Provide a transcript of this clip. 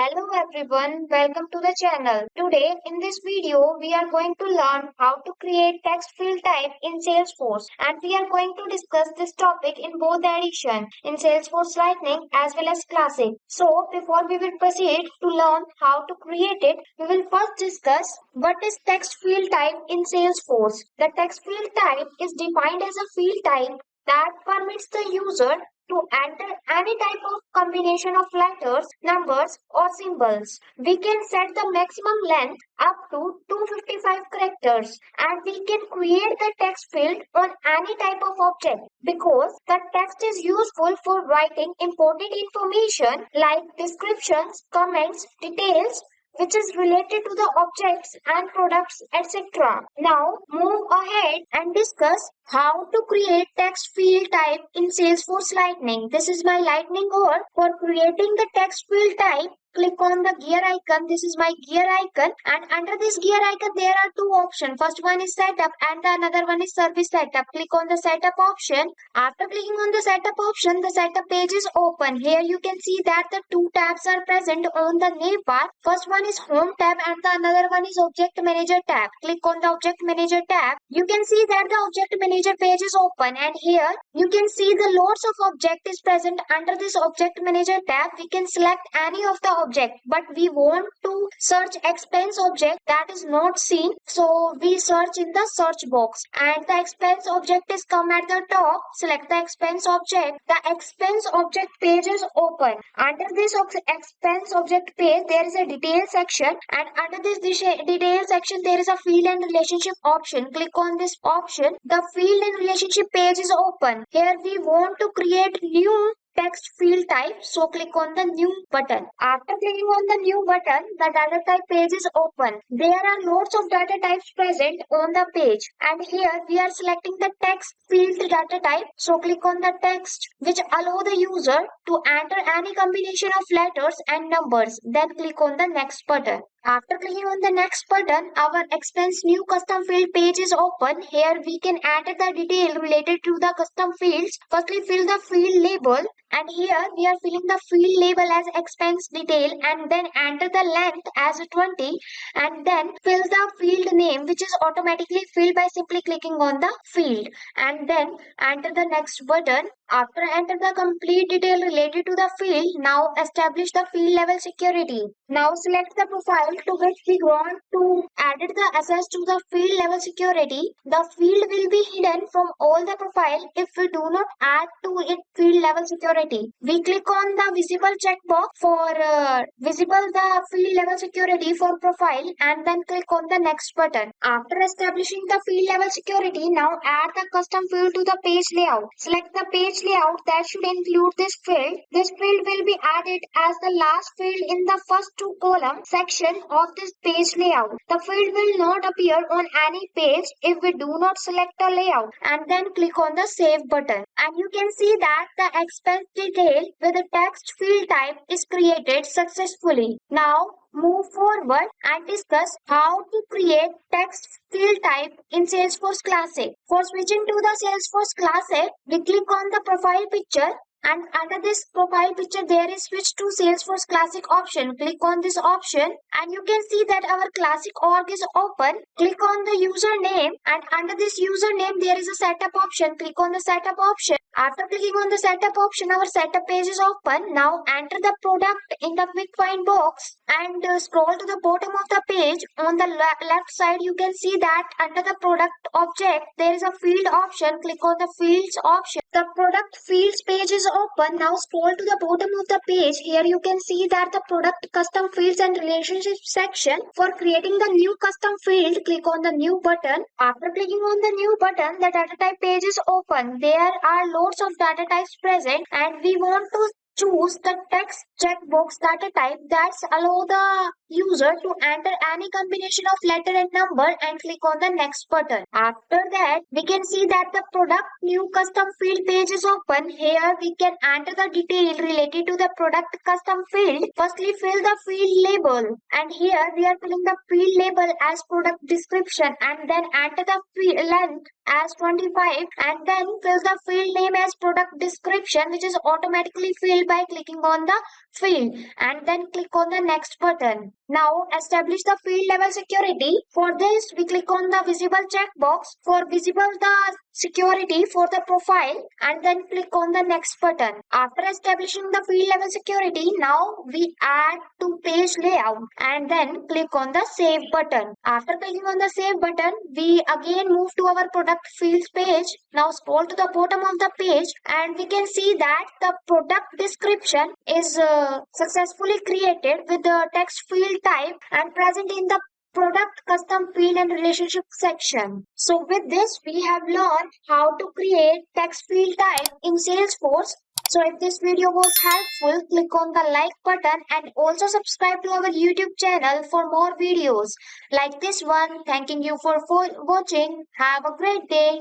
Hello everyone, welcome to the channel. Today in this video we are going to learn how to create text field type in Salesforce, and we are going to discuss this topic in both the edition in Salesforce Lightning as well as Classic. So before we will proceed to learn how to create it, we will first discuss what is text field type in Salesforce. The text field type is defined as a field type that permits the user to enter any type of combination of letters, numbers, or symbols. We can set the maximum length up to 255 characters, and we can create the text field on any type of object because the text is useful for writing important information like descriptions, comments, details, which is related to the objects and products, etc. Now, move ahead and discuss how to create text field type in Salesforce Lightning. This is my Lightning code. For creating the text field type, click on the gear icon. This is my gear icon, and under this gear icon there are two options. First one is setup and the another one is service setup. Click on the setup option. After clicking on the setup option, the setup page is open. Here you can see that the two tabs are present on the name bar. First one is home tab and the another one is object manager tab. Click on the object manager tab. You can see that the object manager page is open, and here you can see the loads of object is present. Under this object manager tab, we can select any of the object, but we want to search expense object that is not seen, so we search in the search box, and the expense object is come at the top. Select the expense object. The expense object page is open. Under this expense object page there is a detail section, and under this detail section there is a field and relationship option. Click on this option. The field and relationship page is open. Here we want to create new text field type, so click on the new button. After clicking on the new button, the data type page is open. There are lots of data types present on the page, and here we are selecting the text field data type, so click on the text, which allow the user to enter any combination of letters and numbers. Then click on the next button. After clicking on the next button, our expense new custom field page is open. Here we can enter the detail related to the custom fields. Firstly, fill the field label, and here we are filling the field label as expense detail, and then enter the length as 20, and then fill the field name, which is automatically filled by simply clicking on the field, and then enter the next button. After enter the complete detail related to the field, now establish the field level security. Now select the profile to which we want to add the access to the field level security. The field will be hidden from all the profile if we do not add to it field level security. We click on the visible checkbox for visible the field level security for profile, and then click on the next button. After establishing the field level security, now add the custom field to the page layout. Select the page layout that should include this field. This field will be added as the last field in the first two column section of this page layout. The field will not appear on any page if we do not select the layout, and then click on the save button. And you can see that the expense detail with the text field type is created successfully. Now move forward and discuss how to create text field type in Salesforce Classic. For switching to the Salesforce Classic, we click on the profile picture, and under this profile picture there is switch to Salesforce Classic option. Click on this option, and you can see that our Classic org is open. Click on the username, and under this username there is a setup option. Click on the setup option. After clicking on the setup option, our setup page is open. Now enter the product in the quick find box and scroll to the bottom of the page. On the left side you can see that under the product object there is a field option. Click on the fields option. The product fields page is open. Now scroll to the bottom of the page. Here you can see that the product custom fields and relationships section. For creating the new custom field, click on the new button. After clicking on the new button, the data type page is open. There are loads of data types present, and we want to choose the text checkbox data type that allow the user to enter any combination of letter and number, and click on the next button. After that, we can see that the product new custom field page is open. Here we can enter the detail related to the product custom field. Firstly, fill the field label, and here we are filling the field label as product description, and then enter the field length as 25 and then fill the field name as product description, which is automatically filled by clicking on the field and then click on the next button. Now establish the field level security. For this, we click on the visible checkbox for visible the security for the profile and then click on the next button. After establishing the field level security, now we add to page layout and then click on the save button. After clicking on the save button, we again move to our product fields page. Now scroll to the bottom of the page and we can see that the product description is successfully created with the text field type and present in the product custom field and relationship section. So with this, we have learned how to create text field type in Salesforce. So if this video was helpful, click on the like button and also subscribe to our YouTube channel for more videos like this one. Thanking you for watching. Have a great day.